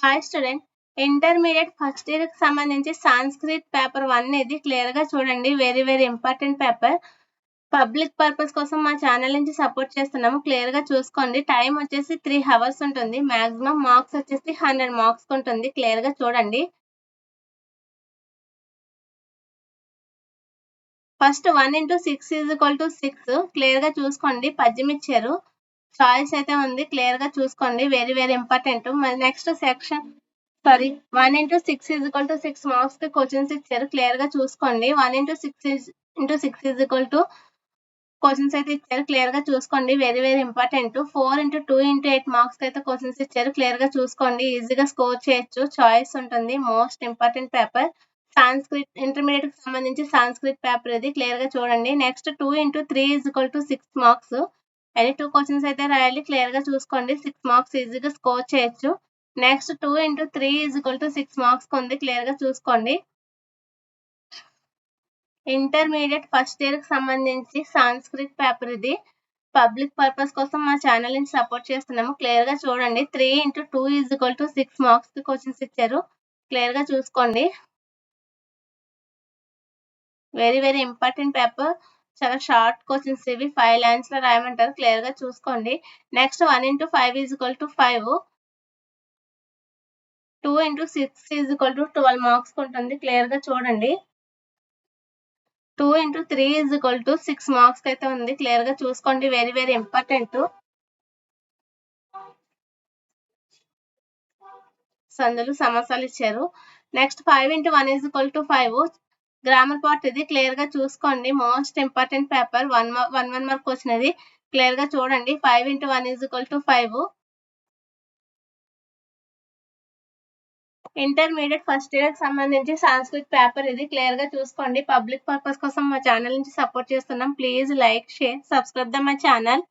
Hi student, intermediate first year కి సంబంధించి Sanskrit paper 1 ఇది క్లియర్ గా చూడండి. Very important paper. Public purpose కోసం మా ఛానల్ నుంచి సపోర్ట్ చేస్తున్నాము. క్లియర్ గా చూసుకోండి. టైం వచ్చేసి 3 hours ఉంటుంది. మాక్సిమం మార్క్స్ వచ్చేసి 100 మార్క్స్ ఉంటుంది. క్లియర్ గా చూడండి. ఫస్ట్ 1 into 6 = 6 క్లియర్ గా చూసుకోండి. పద్యం ఇచ్చారు, చాయిస్ అయితే ఉంది. క్లియర్ గా చూసుకోండి. Very important. మరి నెక్స్ట్ సెక్షన్ 1 into 6 = 6 మార్క్స్ కి క్వశ్చన్స్ ఇచ్చారు. క్లియర్ గా చూసుకోండి. 1 into 6 క్వశ్చన్స్ అయితే ఇచ్చారు. క్లియర్ గా చూసుకోండి. Very important. 4 into 2 into 8 marks అయితే క్వశ్చన్స్ ఇచ్చారు. క్లియర్ గా చూసుకోండి. ఈజీగా స్కోర్ చేయొచ్చు. చాయిస్ ఉంటుంది. Most important paper. Sanskrit intermediate కి సంబంధించి సాంస్క్రిట్ పేపర్ ఇది. క్లియర్ గా చూడండి. Next 2 into 3 = 6 marks. Any 2 questions అయితే రాయాలి. క్లియర్ గా చూసుకోండి. 6 మార్క్స్ ఈజీగా స్కోర్ చేయొచ్చు. నెక్స్ట్ 2 into 3 = 6 మార్క్స్ ఉంది. క్లియర్ గా చూసుకోండి. ఇంటర్మీడియట్ ఫస్ట్ ఇయర్ కి సంబంధించి సాంస్క్రిట్ పేపర్ ఇది. పబ్లిక్ పర్పస్ కోసం మా ఛానల్ నుంచి సపోర్ట్ చేస్తున్నాము. క్లియర్ గా చూడండి. 3 into 2 = 6 మార్క్స్ కి క్వశ్చన్స్ ఇచ్చారు. క్లియర్ గా చూసుకోండి. Very important paper. చాలా షార్ట్ క్వశ్చన్స్ ఇవి. 5 lines లో రాయమంటారు. క్లియర్ గా చూసుకోండి. Next 1 into 5 = 5. 2 into 6 = 12 మార్క్స్ ఉంటుంది. క్లియర్ గా చూడండి. 2 into 3 = 6 మార్క్స్ అయితే ఉంది. క్లియర్ గా చూసుకోండి. Very important. సందులు సమాసాలు ఇచ్చారు. Next 5 into 1 = 5. గ్రామర్ పార్ట్ ఇది. క్లియర్ గా చూసుకోండి. Most important paper. 1 mark question ఇది. క్లియర్ గా చూడండి. 5 into 1 = 5. ఇంటర్మీడియట్ ఫస్ట్ ఇయర్ కి సంబంధించి సాంస్క్రిట్ పేపర్ ఇది. క్లియర్ గా చూసుకోండి. పబ్లిక్ పర్పస్ కోసం మా ఛానల్ నుంచి సపోర్ట్ చేస్తున్నాం. Please like, share, subscribe the my channel.